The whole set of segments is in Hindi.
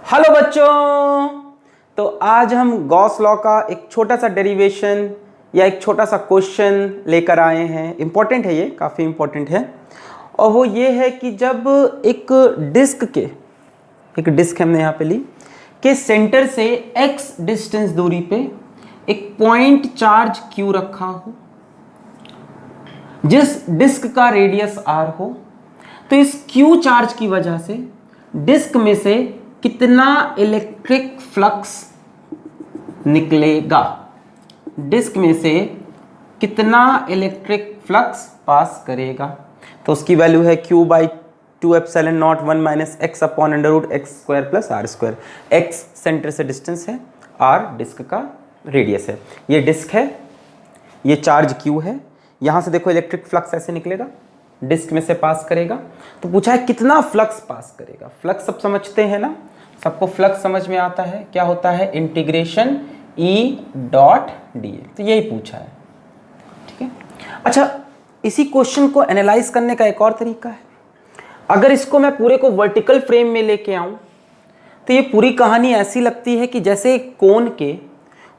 हेलो बच्चों। तो आज हम गॉस लॉ का एक छोटा सा डेरिवेशन या एक छोटा सा क्वेश्चन लेकर आए हैं। इम्पॉर्टेंट है, ये काफ़ी इम्पॉर्टेंट है। और वो ये है कि जब एक डिस्क हमने यहाँ पे ली के सेंटर से x डिस्टेंस दूरी पे एक पॉइंट चार्ज q रखा हो, जिस डिस्क का रेडियस r हो, तो इस q चार्ज की वजह से डिस्क में से कितना इलेक्ट्रिक फ्लक्स निकलेगा, डिस्क में से कितना इलेक्ट्रिक फ्लक्स पास करेगा। तो उसकी वैल्यू है q by 2 epsilon not 1 minus x upon under root x square plus r square. X center से डिस्टेंस है, आर डिस्क का रेडियस है। ये डिस्क है, ये चार्ज q है। यहाँ से देखो इलेक्ट्रिक फ्लक्स ऐसे निकलेगा, डिस्क में से पास करेगा। तो पूछा है कितना फ्लक्स पास करेगा। फ्लक्स सब समझते हैं ना, सबको फ्लक्स समझ में आता है। क्या होता है? इंटीग्रेशन E डॉट डी ए। तो यही पूछा है, ठीक है। अच्छा, इसी क्वेश्चन को एनालाइज करने का एक और तरीका है। अगर इसको मैं पूरे को वर्टिकल फ्रेम में लेके आऊं तो ये पूरी कहानी ऐसी लगती है कि जैसे एक कोन के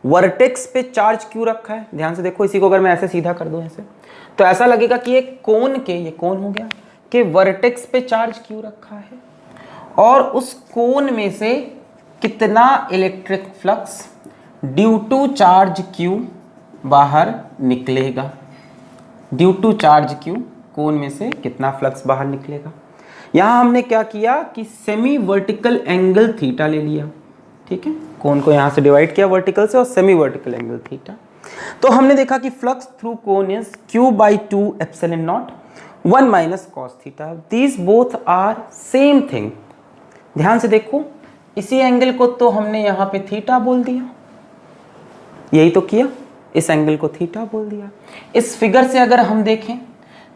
वर्टेक्स पे चार्ज क्यों रखा है। ध्यान से देखो, इसी को अगर मैं ऐसे सीधा कर दूं ऐसे, तो ऐसा लगेगा कि ये कोन हो गया कि वर्टेक्स पे चार्ज क्यों रखा है और उस कोन में से कितना electric flux due to charge q बाहर निकलेगा। Due to charge q cone में से कितना फ्लक्स बाहर निकलेगा। यहां हमने क्या किया कि सेमी वर्टिकल एंगल थीटा ले लिया, ठीक है। कोन को यहां से डिवाइड किया वर्टिकल से और सेमी वर्टिकल एंगल थीटा। तो हमने देखा कि flux through cone is q by 2 epsilon not 1 minus cos theta. These both are same thing. ध्यान से देखो, इसी एंगल को तो हमने यहाँ पे थीटा बोल दिया, यही तो किया, इस एंगल को थीटा बोल दिया। इस फिगर से अगर हम देखें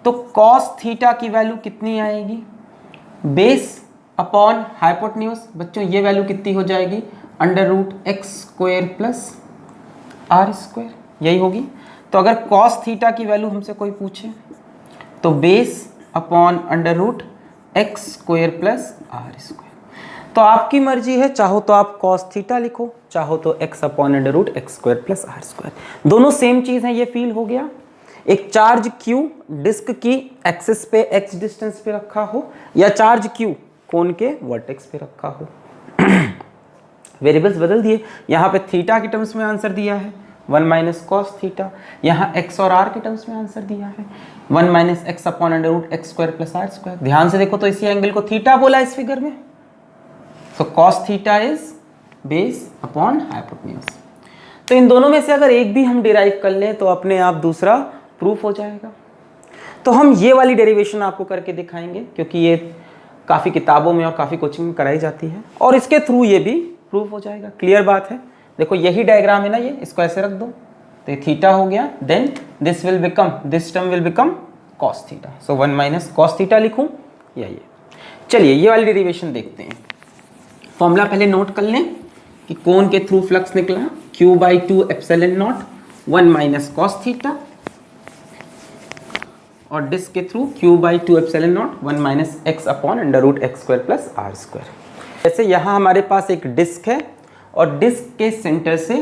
तो कॉस थीटा की वैल्यू कितनी आएगी? Base upon hypotenuse. बच्चों ये वैल्यू कितनी हो जाएगी? Under root x square plus r square, यही होगी। तो अगर कॉस थीटा की वैल्यू हमसे कोई पूछे तो base upon under root x square plus r square. तो आपकी मर्जी है, चाहो तो आप कॉस थीटा लिखो, चाहो तो x upon under root x square plus r square. दोनों सेम चीज है, ये फील हो गया। एक चार्ज q डिस्क की एक्सिस पे x डिस्टेंस पे रखा हो या चार्ज q कोन के वर्टेक्स पे रखा हो। वेरिएबल्स बदल दिए, यहाँ पे थीटा के टर्म्स में आंसर दिया है 1 माइनस कॉस थीटा, यहाँ x और r के टर्म्स में आंसर दिया है 1 minus x upon under root x square plus r square. ध्यान से देखो तो इसी एंगल को थीटा बोला इस फिगर में। So cos theta is base upon hypotenuse. तो इन दोनों में से अगर एक भी हम डिराइव कर लें तो अपने आप दूसरा प्रूफ हो जाएगा। तो हम ये वाली डेरिवेशन आपको करके दिखाएंगे, क्योंकि ये काफ़ी किताबों में और काफ़ी कोचिंग में कराई जाती है, और इसके थ्रू ये भी प्रूफ हो जाएगा। क्लियर बात है। देखो यही डायग्राम है ना, ये इसको ऐसे रख दो तो ये थीटा हो गया, then this term will become cos theta. So 1 minus cos theta लिखूं या ये। चलिए ये वाली डेरिवेशन देखते हैं। फॉर्मूला पहले नोट कर लें कि कोन के थ्रू फ्लक्स निकला q by 2 epsilon not 1 minus cos theta, और डिस्क के through q by 2 epsilon not 1 minus x upon under root x square plus r square. जैसे यहाँ हमारे पास एक डिस्क है और डिस्क के सेंटर से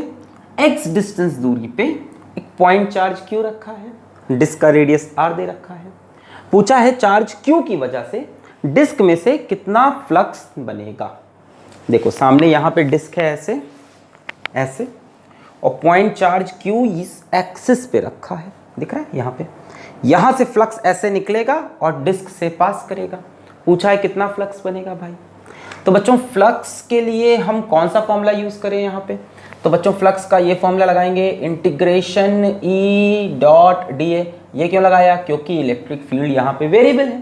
x डिस्टेंस दूरी पे एक पॉइंट चार्ज q रखा है, डिस्क का रेडियस r दे रखा है। पूछा है चार्ज q की वजह से डिस्क में से कितना फ्लक्स बनेगा। देखो सामने यहाँ पे डिस्क है ऐसे ऐसे, और पॉइंट चार्ज q इस एक्सिस पे रखा है, दिख रहा है यहाँ पे। यहाँ से फ्लक्स ऐसे निकलेगा और डिस्क से पास करेगा। पूछा है कितना फ्लक्स बनेगा भाई। तो बच्चों फ्लक्स के लिए हम कौन सा फॉर्मूला यूज करें यहाँ पे? तो बच्चों फ्लक्स का ये फॉर्मूला लगाएंगे, इंटीग्रेशन E डॉट डी ए। ये क्यों लगाया? क्योंकि इलेक्ट्रिक फील्ड यहाँ पे वेरिएबल है।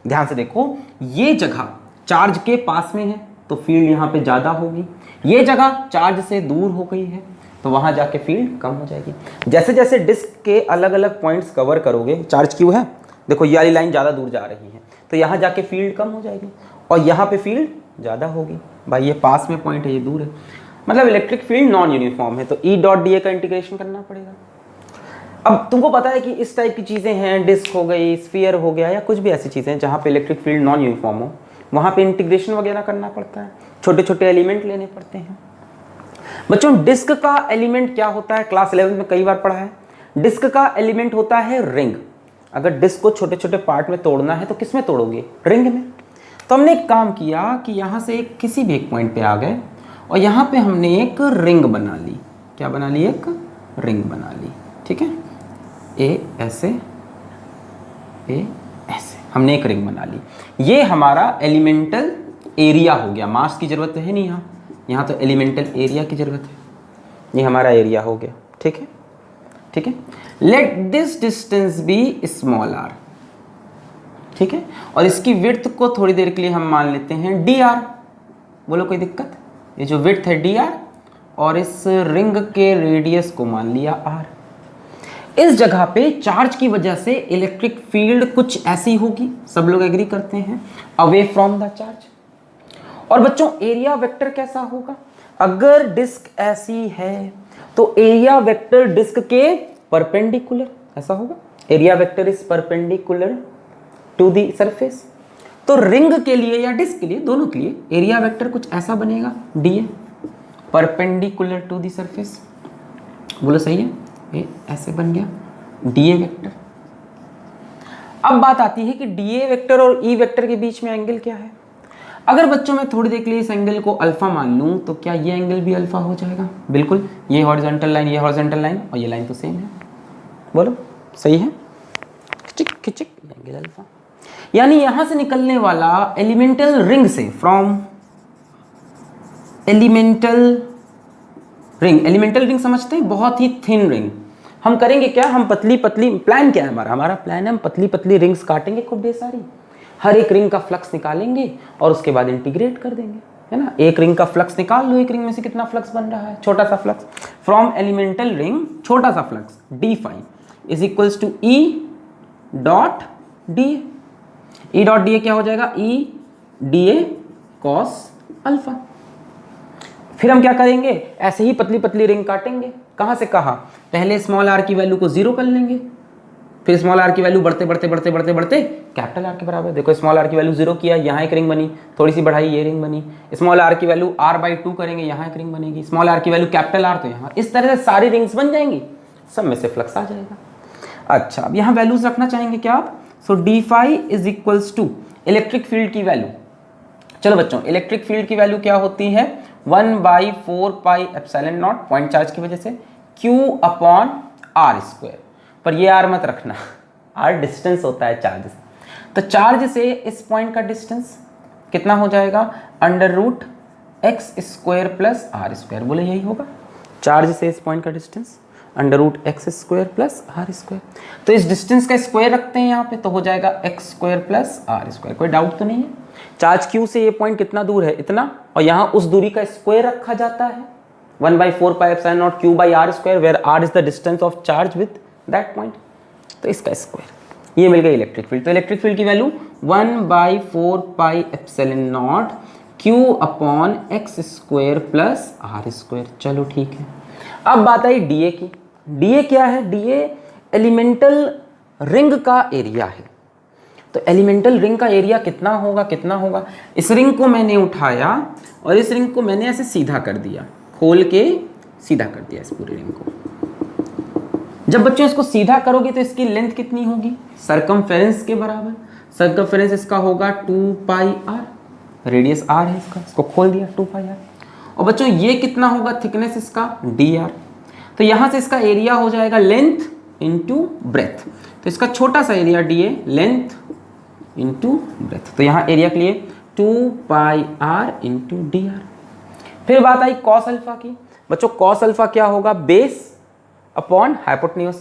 ध्यान से देखो, ये जगह चार्ज के पास में है तो फील्ड यहाँ पे ज़्यादा होगी, ये जगह चार्ज से दूर हो गई है तो वहाँ जाके फील्ड कम हो जाएगी। जैसे जैसे डिस्क के अलग अलग पॉइंट्स कवर करोगे, चार्ज क्यू है, देखो ये वाली लाइन ज़्यादा दूर जा रही है तो यहाँ जाके फील्ड कम हो जाएगी और यहाँ पे फील्ड ज़्यादा होगी। भाई ये पास में पॉइंट है, ये दूर है, मतलब इलेक्ट्रिक फील्ड नॉन यूनिफॉर्म है, तो ई डॉट डी ए का इंटीग्रेशन करना पड़ेगा। अब तुमको पता है कि इस टाइप की चीज़ें हैं, डिस्क हो गई, स्फीयर हो गया, या कुछ भी ऐसी चीज़ें जहाँ पे इलेक्ट्रिक फील्ड नॉन यूनिफॉर्म हो, वहाँ पे इंटीग्रेशन वगैरह करना पड़ता है, छोटे छोटे एलिमेंट लेने पड़ते हैं। बच्चों डिस्क का एलिमेंट क्या होता है, क्लास 11 में कई बार पढ़ा है। डिस्क का एलिमेंट होता है रिंग। अगर डिस्क को छोटे छोटे पार्ट में तोड़ना है तो किस में तोड़ोगे, रिंग में। तो हमने एक काम किया कि यहाँ से किसी भी एक पॉइंट पे आ गए और यहाँ पे हमने एक रिंग बना ली। क्या बना ली, एक रिंग बना ली, ठीक है। ए ऐसे, ए ऐसे, हमने एक रिंग बना ली। ये हमारा एलिमेंटल एरिया हो गया। मास की जरूरत है नहीं यहाँ, यहाँ तो एलिमेंटल एरिया की जरूरत है। ये हमारा एरिया हो गया, ठीक है, ठीक है। Let this distance be small r, ठीक है। और इसकी विड्थ को थोड़ी देर के लिए हम मान लेते हैं डी आर। बोलो कोई दिक्कत? ये जो विड्थ है डी आर और इस रिंग के रेडियस को मान लिया आर। इस जगह पे चार्ज की वजह से इलेक्ट्रिक फील्ड कुछ ऐसी होगी, सब लोग एग्री करते हैं, अवे फ्रॉम द चार्ज। और बच्चों एरिया वेक्टर कैसा होगा, अगर डिस्क ऐसी है तो एरिया वेक्टर डिस्क के परपेंडिकुलर ऐसा होगा। Area vector is perpendicular to the surface. तो रिंग के लिए या डिस्क के लिए, दोनों के लिए एरिया वेक्टर कुछ ऐसा बनेगा, d A perpendicular to the surface. बोलो सही है, ये ऐसे बन गया डीए वेक्टर। अब बात आती है कि डीए वेक्टर और ई वेक्टर के बीच में एंगल क्या है। अगर बच्चों मैं थोड़ी देर के लिए इस एंगल को अल्फा मान लूं तो क्या ये एंगल भी अल्फा हो जाएगा? बिल्कुल, ये हॉरिजॉन्टल लाइन, ये हॉरिजॉन्टल लाइन और ये लाइन तो सेम है। बोलो सही है, खिचिक खिचिक एंगल अल्फा। यानी यहां से निकलने वाला एलिमेंटल रिंग से, फ्रॉम एलिमेंटल रिंग समझते हैं, बहुत ही थिन रिंग। हम करेंगे क्या, हम पतली पतली, प्लान क्या है हमारा प्लान है हम पतली पतली रिंग्स काटेंगे खूब ढेर सारी, हर एक रिंग का फ्लक्स निकालेंगे और उसके बाद इंटीग्रेट कर देंगे, है ना। एक रिंग का फ्लक्स निकाल लो, एक रिंग में से कितना फ्लक्स बन रहा है, छोटा सा फ्लक्स। फ्रॉम एलिमेंटल रिंग छोटा सा flux d phi is equals to E dot d A. E dot d A क्या हो जाएगा, E d A cos alpha. फिर हम क्या करेंगे, ऐसे ही पतली पतली रिंग काटेंगे। कहां से कहां, पहले स्मॉल आर की वैल्यू को 0 कर लेंगे, फिर स्मॉल आर की वैल्यू बढ़ते बढ़ते बढ़ते बढ़ते बढ़ते कैपिटल आर के बराबर। देखो स्मॉल आर की वैल्यू 0 किया, यहाँ एक रिंग बनी, थोड़ी सी बढ़ाई, ये रिंग बनी। स्मॉल आर की वैल्यू r/2 करेंगे, यहाँ एक रिंग बनेगी। स्मॉल आर की वैल्यू कैपिटल आर, तो यहाँ इस तरह से सारी रिंग्स बन जाएंगी, सब में से फ्लक्स आ जाएगा। अच्छा, अब यहाँ वैल्यूज रखना चाहेंगे क्या आप, so d phi is equals to electric field की वैल्यू। चलो बच्चों, इलेक्ट्रिक फील्ड की वैल्यू क्या होती है, 1/4πε0 पॉइंट चार्ज की वजह से Q/r²। पर ये r मत रखना, r डिस्टेंस होता है चार्ज से। तो चार्ज से इस पॉइंट का डिस्टेंस कितना हो जाएगा, √x² + r²। बोले यही होगा, चार्ज से इस पॉइंट का डिस्टेंस √x² + r²। तो इस डिस्टेंस का स्क्वायर रखते हैं यहाँ पे, तो हो जाएगा x² + r²। कोई डाउट तो नहीं है। चार्ज Q से ये पॉइंट कितना दूर है, इतना, और यहाँ उस दूरी का स्क्वायर रखा जाता है, 1/4πε0 Q/r², where r is the distance of charge with that point. तो इसका स्क्वायर, ये मिल गया इलेक्ट्रिक फील्ड। तो इलेक्ट्रिक फील्ड की वैल्यू 1/4πε0 Q/x² + r²। चलो ठीक है। अब बात आई डीए की। डीए क्या है, डीए एलिमेंटल रिंग का एरिया है। तो एलिमेंटल रिंग का एरिया कितना होगा, कितना होगा। इस रिंग को मैंने उठाया और इस रिंग को मैंने ऐसे सीधा कर दिया, खोल के सीधा कर दिया इस पूरी रिंग को। जब बच्चों इसको सीधा करोगे तो इसकी लेंथ कितनी होगी, सरकमफेरेंस के बराबर। सरकमफेरेंस इसका होगा 2πr, रेडियस r है इसका, इसको खोल दिया 2πr। और बच्चों ये कितना होगा, थिकनेस इसका dr। तो यहाँ से इसका एरिया हो जाएगा लेंथ इंटू ब्रेथ। तो इसका छोटा सा area dA, length into breadth. तो यहाँ एरिया के लिए 2πr इंटू dr। फिर बात आई कॉस अल्फा की। बच्चों कॉस अल्फा क्या होगा, बेस अपॉन हाइपोटेन्यूज।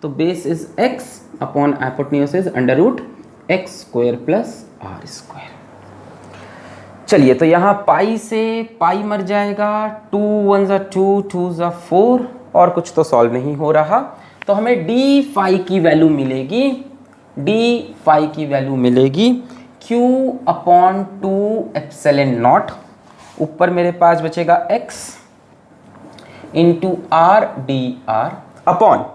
तो base is x upon hypotenuse is √x² + r²। चलिए, तो यहाँ पाई से पाई मर जाएगा, 2 1 2 2 4, और कुछ तो सॉल्व नहीं हो रहा। तो हमें डी फाई की वैल्यू मिलेगी, डी फाई की वैल्यू मिलेगी Q/2ε0। ऊपर मेरे पास बचेगा x into r dr upon,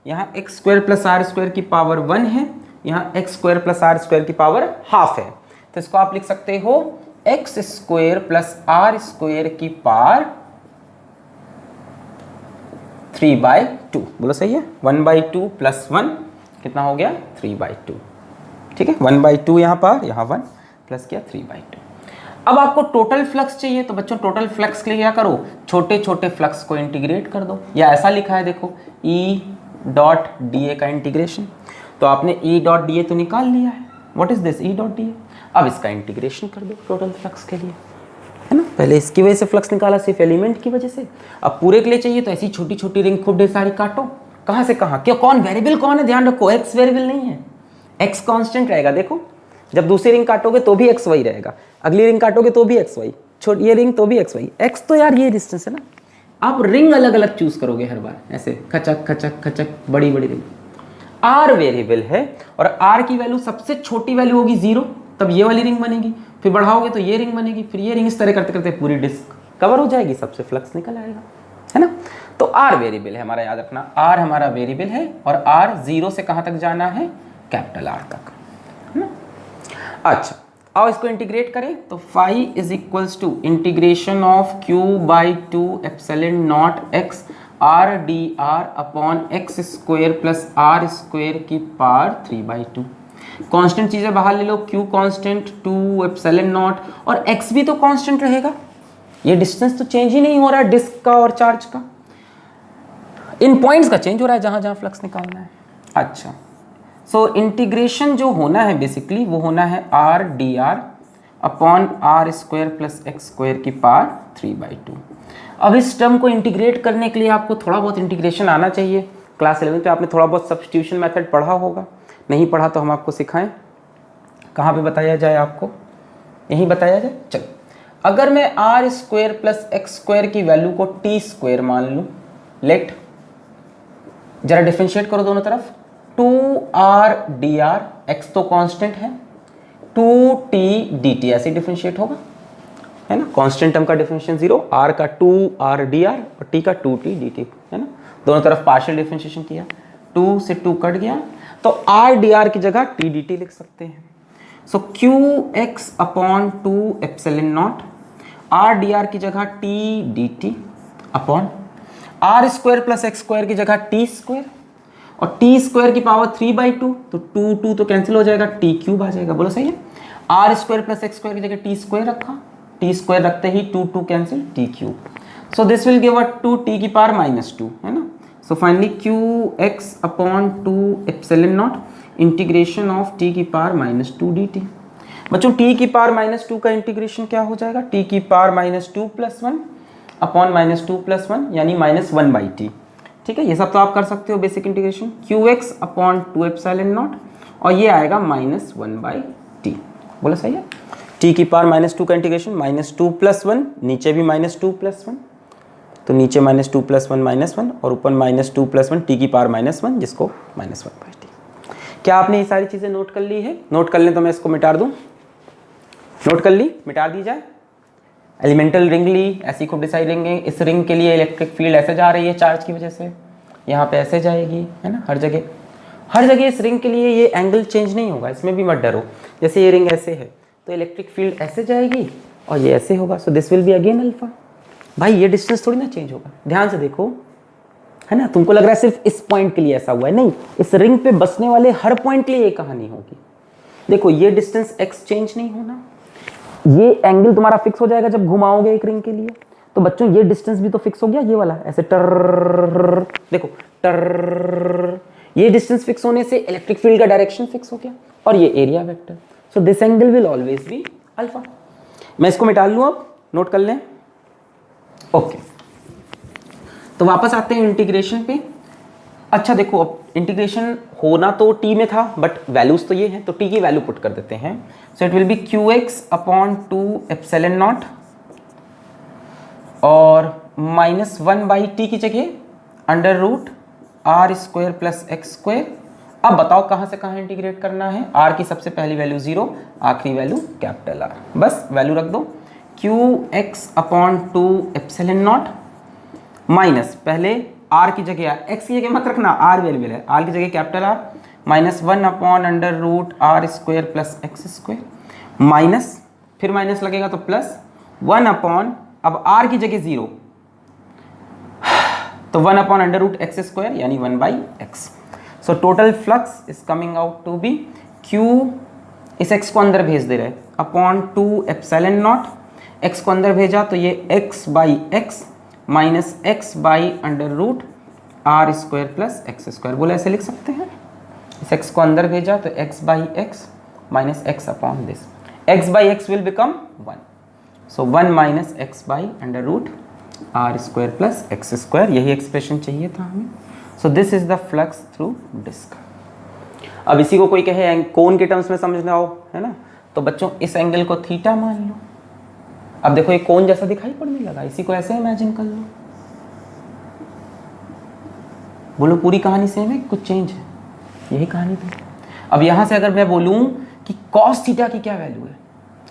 यहाँ x² + r² की पावर 1 है, यहाँ x² + r² की पावर ½ है। तो इसको आप लिख सकते हो x square plus r square की पावर 3/2। बोलो सही है। 1/2 प्लस 1 कितना हो गया 3/2। ठीक है, 1/2 यहाँ पर, यहाँ 1 प्लस किया 3/2। अब आपको टोटल फ्लक्स चाहिए, तो बच्चों टोटल फ्लक्स के लिए क्या करो, छोटे छोटे फ्लक्स को इंटीग्रेट कर दो। या ऐसा लिखा है देखो, ई डॉट डी ए का इंटीग्रेशन। तो आपने ई डॉट डी ए तो निकाल लिया है, what is this E dot d ए। अब इसका इंटीग्रेशन कर दो टोटल फ्लक्स के लिए, है ना। पहले इसकी वजह से फ्लक्स निकाला, सिर्फ एलिमेंट की वजह से। अब पूरे के लिए चाहिए तो ऐसी छोटी छोटी रिंग खूब ढेर सारी काटो। कहाँ से कहाँ, क्यों, कौन वेरिएबल कौन है, ध्यान रखो, एक्स वेरिएबल नहीं है, एक्स कांस्टेंट रहेगा। देखो जब दूसरी रिंग काटोगे तो भी एक्स वाई रहेगा, अगली रिंग काटोगे तो भी एक्स वाई, छोटी ये रिंग तो भी एक्स वाई। एक्स तो यार ये डिस्टेंस है ना, आप रिंग अलग अलग चूज करोगे हर बार, ऐसे खचक खचक खचक, बड़ी बड़ी रिंग। आर वेरिएबल है और आर की वैल्यू सबसे छोटी वैल्यू होगी 0, तब ये वाली रिंग बनेगी, फिर बढ़ाओगे तो ये रिंग बनेगी, फिर ये रिंग, इस तरह करते करते पूरी डिस्क कवर हो जाएगी, सबसे फ्लक्स निकल आएगा, है ना। तो आर वेरिएबल है हमारा, याद रखना आर हमारा वेरिएबल है और आर 0 से कहां तक जाना है, कैपिटल आर तक, है ना। अच्छा आओ इसको इंटीग्रेट करें, तो phi is equals to integration of q/2 epsilon not x r d r upon x square plus r square की पावर 3/2। कांस्टेंट चीजें बाहर ले लो, q कांस्टेंट 2 एप्सिलॉन नॉट और x भी तो कांस्टेंट रहेगा, ये डिस्टेंस तो चेंज ही नहीं हो रहा है डिस्क का और चार्ज का, इन पॉइंट्स का चेंज हो रहा है जहां जहां फ्लक्स निकालना है। अच्छा सो इंटीग्रेशन जो होना है बेसिकली वो होना है r d r upon r square plus x square की पावर 3/2। अब इस टर्म को इंटीग्रेट करने के लिए आपको थोड़ा बहुत इंटीग्रेशन आना चाहिए। क्लास 11 पे आपने थोड़ा बहुत सब्स्टिट्यूशन मेथड पढ़ा होगा, नहीं पढ़ा तो हम आपको सिखाएं, कहाँ पे बताया जाए आपको, यहीं बताया जाए। चलो अगर मैं r square plus x square की वैल्यू को टी स्क्वायर मान लूँ, लेट जरा डिफरेंशिएट करो दोनों तरफ, 2r dr, x तो कांस्टेंट है, 2t dt ऐसे डिफरेंशिएट होगा, है ना। कांस्टेंट टर्म का डिफरेंशिएशन 0, r का 2r dr और t का 2t dt, है ना। दोनों तरफ पार्शियल डिफरेंशिएशन किया, 2 से 2 कट गया, तो r dr की जगह t dt लिख सकते हैं। So qx upon 2 epsilon not, r dr की जगह t dt upon r square plus x square की जगह टी स्क्वायर और टी स्क्वायर की पावर 3/2, तो 2 तो कैंसिल हो जाएगा, टी क्यूब आ जाएगा। बोलो सही है। R square plus x square की जगह टी स्क्वायर रखा, टी स्क्वायर रखते ही 2 cancel, t cube. So this will give a 2t की पावर -2, है ना। So finally qx upon 2 epsilon not integration of t की पावर -2 dt। बच्चों t की पावर -2 का इंटीग्रेशन क्या हो जाएगा, t की पावर -2 + 1 अपॉन -2 + 1 यानी -1/t। ठीक है, ये सब तो आप कर सकते हो basic integration, qx upon 2 epsilon not और ये आएगा -1/t। बोला सही है। t की पावर -2 का इंटीग्रेशन -2 + 1, नीचे भी -2 + 1, तो नीचे -2 + 1 -1 और ऊपर -2 + 1 t की पावर -1 जिसको -1/t। क्या आपने ये सारी चीज़ें नोट कर ली है? नोट कर लें तो मैं इसको मिटा दूँ, नोट कर ली, मिटा दी जाए। एलिमेंटल रिंग ली, ऐसी खूब डिसाइड रिंग है, इस रिंग के लिए इलेक्ट्रिक फील्ड ऐसे जा रही है चार्ज की वजह से, यहाँ पे ऐसे जाएगी, है ना। हर जगह इस रिंग के लिए ये एंगल चेंज नहीं होगा, इसमें भी मत डरो। जैसे ये रिंग ऐसे है तो इलेक्ट्रिक फील्ड ऐसे जाएगी और ये ऐसे होगा, सो this will be again alpha. भाई ये डिस्टेंस थोड़ी ना चेंज होगा, ध्यान से देखो, है ना। तुमको लग रहा है सिर्फ इस पॉइंट के लिए ऐसा हुआ है, नहीं, इस रिंग पे बसने वाले हर पॉइंट के लिए ये कहानी होगी। देखो ये डिस्टेंस एक्स चेंज नहीं होना, ये एंगल तुम्हारा फिक्स हो जाएगा जब घुमाओगे एक रिंग के लिए, तो बच्चों ये डिस्टेंस भी तो फिक्स हो गया, ये वाला ऐसे टर, देखो टर, ये डिस्टेंस फिक्स होने से इलेक्ट्रिक फील्ड का डायरेक्शन फिक्स हो गया और ये area vector, so this angle will always be alpha. मैं इसको मिटा लूं, अब नोट कर लें। ओके, तो वापस आते हैं इंटीग्रेशन पे। अच्छा देखो, अब इंटीग्रेशन होना तो t में था बट वैल्यूज तो ये हैं, तो t की वैल्यू पुट कर देते हैं। So it will be qx upon 2 epsilon not और -1/t की जगह √r² प्लस x²। अब बताओ कहाँ से कहाँ इंटीग्रेट करना है। r की सबसे पहली वैल्यू 0, आखिरी वैल्यू कैपिटल R, बस वैल्यू रख दो। qx upon 2 epsilon not minus, पहले r की जगह x की जगह मत रखना, r वेरिएबल है, r की जगह capital R, -1 upon √r² plus x² minus, फिर माइनस लगेगा तो प्लस 1 अपॉन, अब r की जगह 0 तो 1 upon under root x square यानी 1/x। So total flux is coming out to be q, इस x को अंदर भेज दे रहे अपॉन 2 एप्सिलॉन नॉट, x को अंदर भेजा तो ये x/x minus x by under root r square plus x square, बोले ऐसे लिख सकते हैं। इस x को अंदर भेजा तो x/x minus x upon this, x/x will become 1, so 1 minus x by under root r square plus x square, यही एक्सप्रेशन चाहिए था हमें। So this is the flux through disk. अब इसी को कोई कहे कोन के टर्म्स में समझना हो, है ना, तो बच्चों इस एंगल को थीटा मान लो। अब देखो ये कोन जैसा दिखाई पड़ने लगा, इसी को ऐसे इमेजिन कर लो। बोलो पूरी कहानी सेम है, कुछ चेंज है? यही कहानी थी। अब यहाँ से अगर मैं बोलूँ कि कॉस थीटा की क्या वैल्यू है,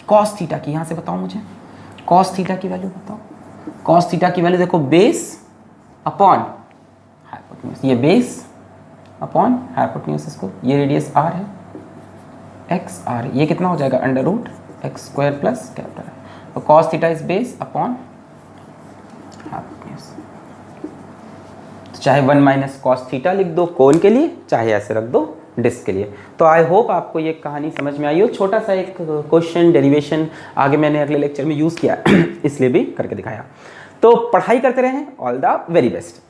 कॉस थीटा की, यहाँ से बताओ मुझे कॉस थीटा की वैल्यू बताओ। कॉस थीटा की वैल्यू देखो बेस अपॉन हाइपोटेन्यूज, ये बेस अपॉन हाइपोटेन्यूज इसको, ये रेडियस r है, एक्स आर, ये कितना हो जाएगा under root x square plus capital है। तो cos theta is base upon hypotenuse. तो चाहे 1 माइनस कॉस थीटा लिख दो कोन के लिए, चाहे ऐसे रख दो डिस्क के लिए। तो आई होप आपको ये कहानी समझ में आई हो। छोटा सा एक क्वेश्चन डेरिवेशन आगे मैंने अगले लेक्चर में यूज़ किया इसलिए भी करके दिखाया। तो पढ़ाई करते रहें, ऑल द वेरी बेस्ट।